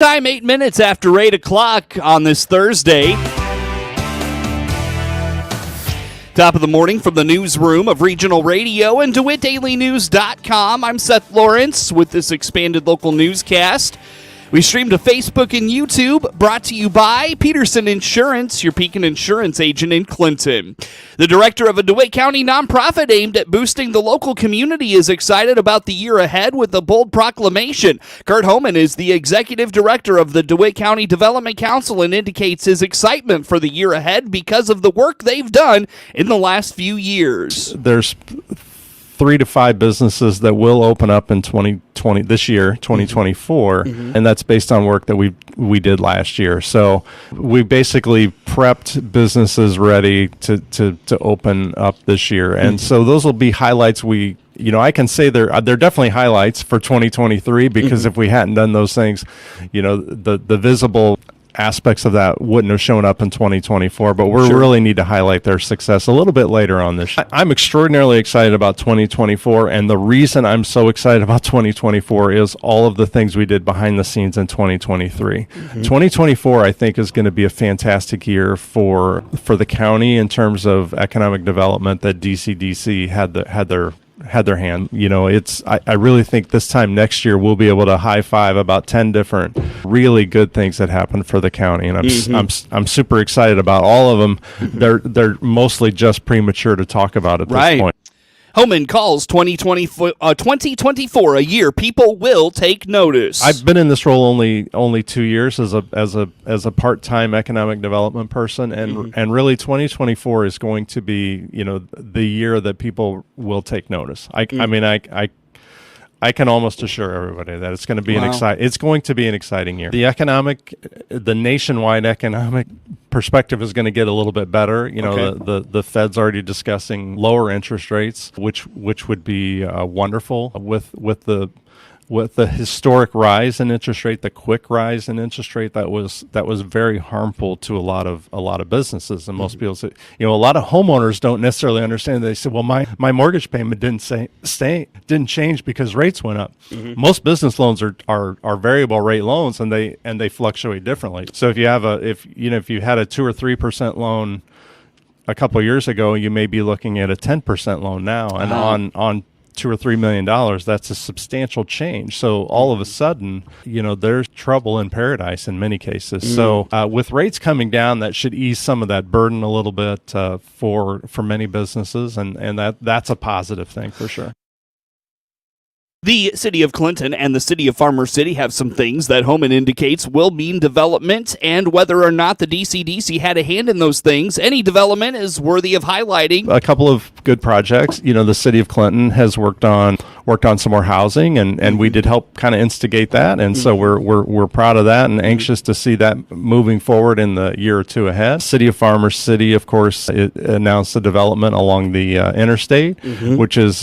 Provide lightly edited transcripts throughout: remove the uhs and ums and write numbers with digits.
Time 8 minutes after 8 o'clock on this Thursday. Top of the morning from the newsroom of Regional Radio and DeWittDailyNews.com. I'm Seth Lawrence with this expanded local newscast. We stream to Facebook and YouTube, brought to you by Peterson Insurance, your Pekin Insurance agent in Clinton. The director of a DeWitt County nonprofit aimed at boosting the local community is excited about the year ahead with a bold proclamation. Kurt Homan is the executive director of the DeWitt County Development Council and indicates his excitement for the year ahead because of the work they've done in the last few years. There's 3 to 5 businesses that will open up in 2020 this year, 2024, and that's based on work that we did last year. So we basically prepped businesses ready to open up this year, and so those will be highlights. I can say they're definitely highlights for 2023 because if we hadn't done those things, the visible aspects of that wouldn't have shown up in 2024, but we really need to highlight their success a little bit later on this year. I'm extraordinarily excited about 2024, and the reason I'm so excited about 2024 is all of the things we did behind the scenes in 2023. 2024, I think, is going to be a fantastic year for the county in terms of economic development that DCDC had their hand. I really think this time next year we'll be able to high five about 10 different really good things that happened for the county, and I'm super excited about all of them. They're mostly just premature to talk about at this point. Homan calls 2024 a year people will take notice. I've been in this role only 2 years as a part-time economic development person, and really 2024 is going to be the year that people will take notice. I can almost assure everybody that it's going to be an exciting year. The nationwide economic perspective is going to get a little bit better. The Fed's already discussing lower interest rates, which would be wonderful with the historic rise in interest rate, the quick rise in interest rate that was very harmful to a lot of businesses. And most people say, a lot of homeowners don't necessarily understand. They say, well, my mortgage payment didn't change because rates went up. Most business loans are variable rate loans, and they fluctuate differently. So if you had a 2 or 3% loan a couple of years ago, you may be looking at a 10% loan now, and on $2 or $3 million, that's a substantial change. So all of a sudden, there's trouble in paradise in many cases. So with rates coming down, that should ease some of that burden a little bit for many businesses, and that's a positive thing for sure. The City of Clinton and the City of Farmer City have some things that Homan indicates will mean development, and whether or not the DCDC had a hand in those things, any development is worthy of highlighting. A couple of good projects. The City of Clinton has worked on some more housing, and we did help kind of instigate that, and so we're proud of that and anxious to see that moving forward in the year or two ahead. City of Farmer City, of course, it announced the development along the interstate, which is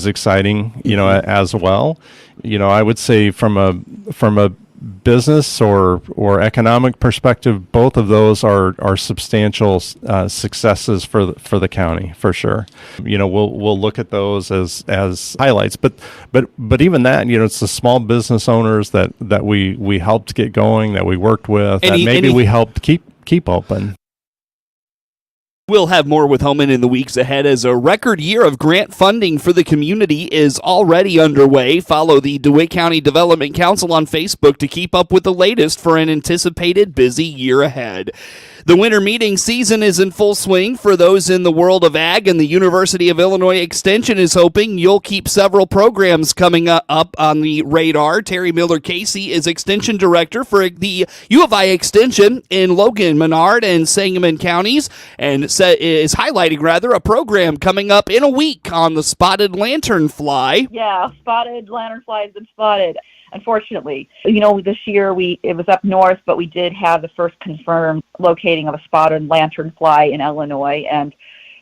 exciting, as well. I would say from a business or economic perspective, both of those are substantial successes for the county for sure. We'll look at those as highlights, but even that, it's the small business owners that we helped get going, that we worked with, we helped keep open. We'll have more with Homan in the weeks ahead as a record year of grant funding for the community is already underway. Follow the DeWitt County Development Council on Facebook to keep up with the latest for an anticipated busy year ahead. The winter meeting season is in full swing for those in the world of ag, and the University of Illinois Extension is hoping you'll keep several programs coming up on the radar. Terry Miller-Casey is Extension Director for the U of I Extension in Logan, Menard, and Sangamon counties, and is highlighting a program coming up in a week on the spotted lanternfly. Yeah, spotted lanternfly has been spotted. Unfortunately, this year it was up north, but we did have the first confirmed locating of a spotted lanternfly in Illinois, and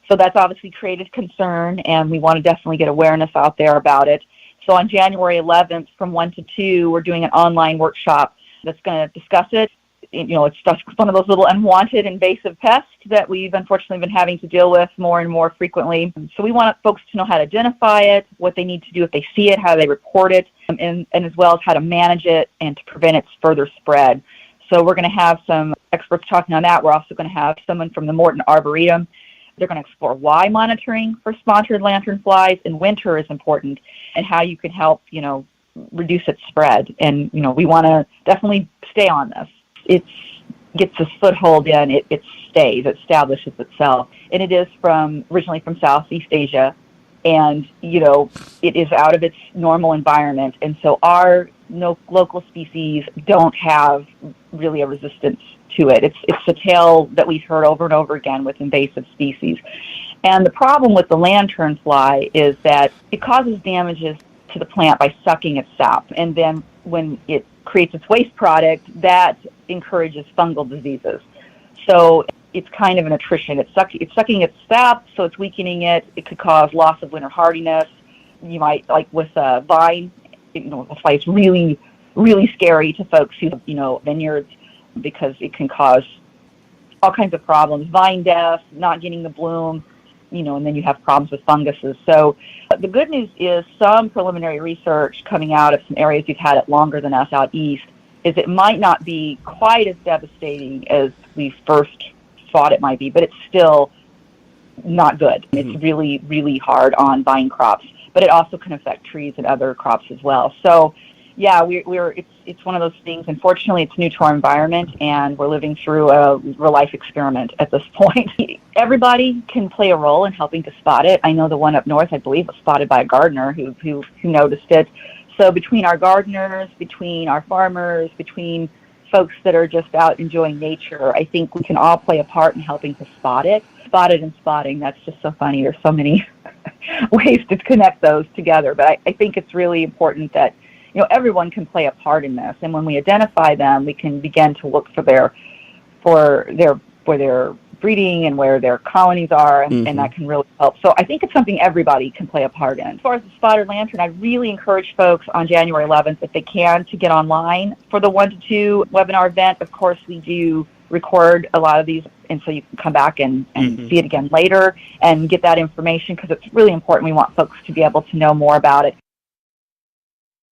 so that's obviously created concern, and we want to definitely get awareness out there about it. So on January 11th from 1 to 2, we're doing an online workshop that's going to discuss it. It's just one of those little unwanted invasive pests that we've unfortunately been having to deal with more and more frequently. So we want folks to know how to identify it, what they need to do if they see it, how they report it, and as well as how to manage it and to prevent its further spread. So we're going to have some experts talking on that. We're also going to have someone from the Morton Arboretum. They're going to explore why monitoring for spotted lanternflies in winter is important and how you can help, reduce its spread. And, we want to definitely stay on this. It gets a foothold in, it stays, it establishes itself. And it is originally from Southeast Asia. And, it is out of its normal environment. And so our local species don't have really a resistance to it. It's a tale that we've heard over and over again with invasive species. And the problem with the lanternfly is that it causes damages to the plant by sucking its sap. And then when it creates its waste product, that encourages fungal diseases. So it's kind of an attrition. It's sucking its sap, so it's weakening it. It could cause loss of winter hardiness. You might, like with vine, that's why it's really, really scary to folks who have, vineyards, because it can cause all kinds of problems, vine death, not getting the bloom, and then you have problems with funguses. So the good news is some preliminary research coming out of some areas we've had it longer than us out east is it might not be quite as devastating as we first thought it might be, but it's still not good. Mm-hmm. It's really, really hard on vine crops, but it also can affect trees and other crops as well. So yeah, it's one of those things. Unfortunately, it's new to our environment, and we're living through a real-life experiment at this point. Everybody can play a role in helping to spot it. I know the one up north, I believe, was spotted by a gardener who noticed it. So between our gardeners, between our farmers, between folks that are just out enjoying nature, I think we can all play a part in helping to spot it. Spotted and spotting, that's just so funny. There's so many ways to connect those together. But I think it's really important that everyone can play a part in this, and when we identify them, we can begin to look for their breeding and where their colonies are, and, and that can really help. So I think it's something everybody can play a part in. As far as the spotted lantern, I really encourage folks on January 11th, if they can, to get online for the 1 to 2 webinar event. Of course, we do record a lot of these, and so you can come back and see it again later and get that information, because it's really important. We want folks to be able to know more about it.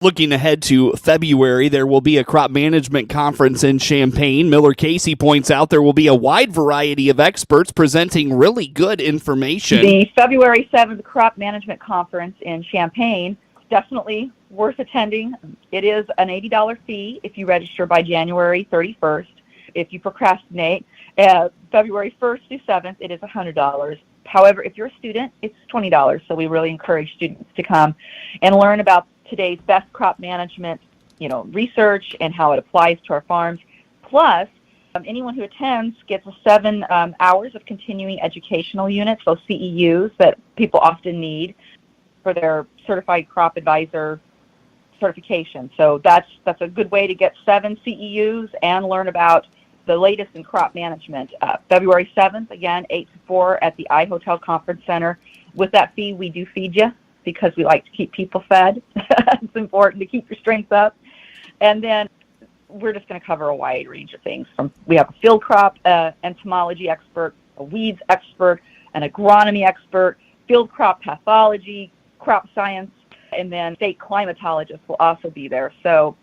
Looking ahead to February, there will be a crop management conference in Champaign. Miller Casey points out there will be a wide variety of experts presenting really good information. The February 7th Crop Management Conference in Champaign is definitely worth attending. It is an $80 fee if you register by January 31st. If you procrastinate, February 1st through 7th, it is $100. However, if you're a student, it's $20. So we really encourage students to come and learn about today's best crop management, research and how it applies to our farms. Plus, anyone who attends gets 7 hours of continuing educational units, those CEUs that people often need for their certified crop advisor certification. So that's a good way to get 7 CEUs and learn about the latest in crop management. February 7th, again, 8 to 4 at the iHotel Conference Center. With that fee, we do feed you, because we like to keep people fed. It's important to keep your strength up. And then we're just going to cover a wide range of things. We have a field crop entomology expert, a weeds expert, an agronomy expert, field crop pathology, crop science, and then state climatologists will also be there. So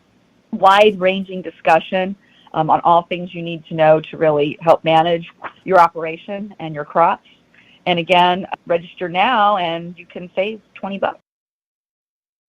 wide-ranging discussion on all things you need to know to really help manage your operation and your crops. And again, register now and you can save $20.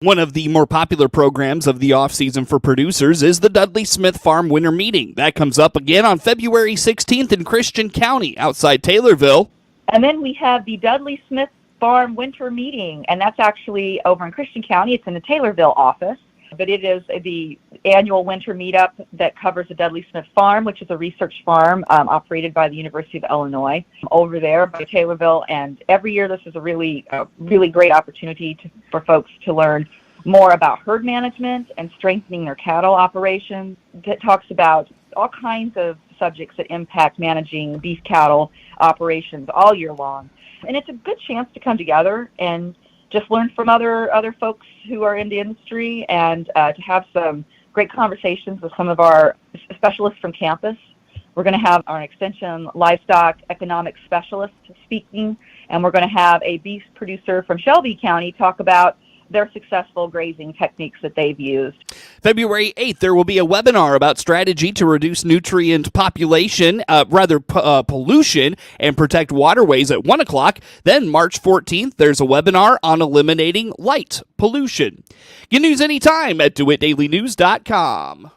One of the more popular programs of the off-season for producers is the Dudley Smith Farm Winter Meeting. That comes up again on February 16th in Christian County, outside Taylorville. And then we have the Dudley Smith Farm Winter Meeting, and that's actually over in Christian County. It's in the Taylorville office, but it is the annual winter meetup that covers the Dudley Smith Farm, which is a research farm operated by the University of Illinois over there by Taylorville. And every year this is a really great opportunity for folks to learn more about herd management and strengthening their cattle operations. It talks about all kinds of subjects that impact managing beef cattle operations all year long. And it's a good chance to come together and just learn from other folks who are in the industry, and to have some great conversations with some of our specialists from campus. We're going to have our extension livestock economic specialist speaking, and we're going to have a beef producer from Shelby County talk about their successful grazing techniques that they've used. February 8th, there will be a webinar about strategy to reduce nutrient pollution and protect waterways at 1 o'clock. Then March 14th, there's a webinar on eliminating light pollution. Get news anytime at DeWittDailyNews.com.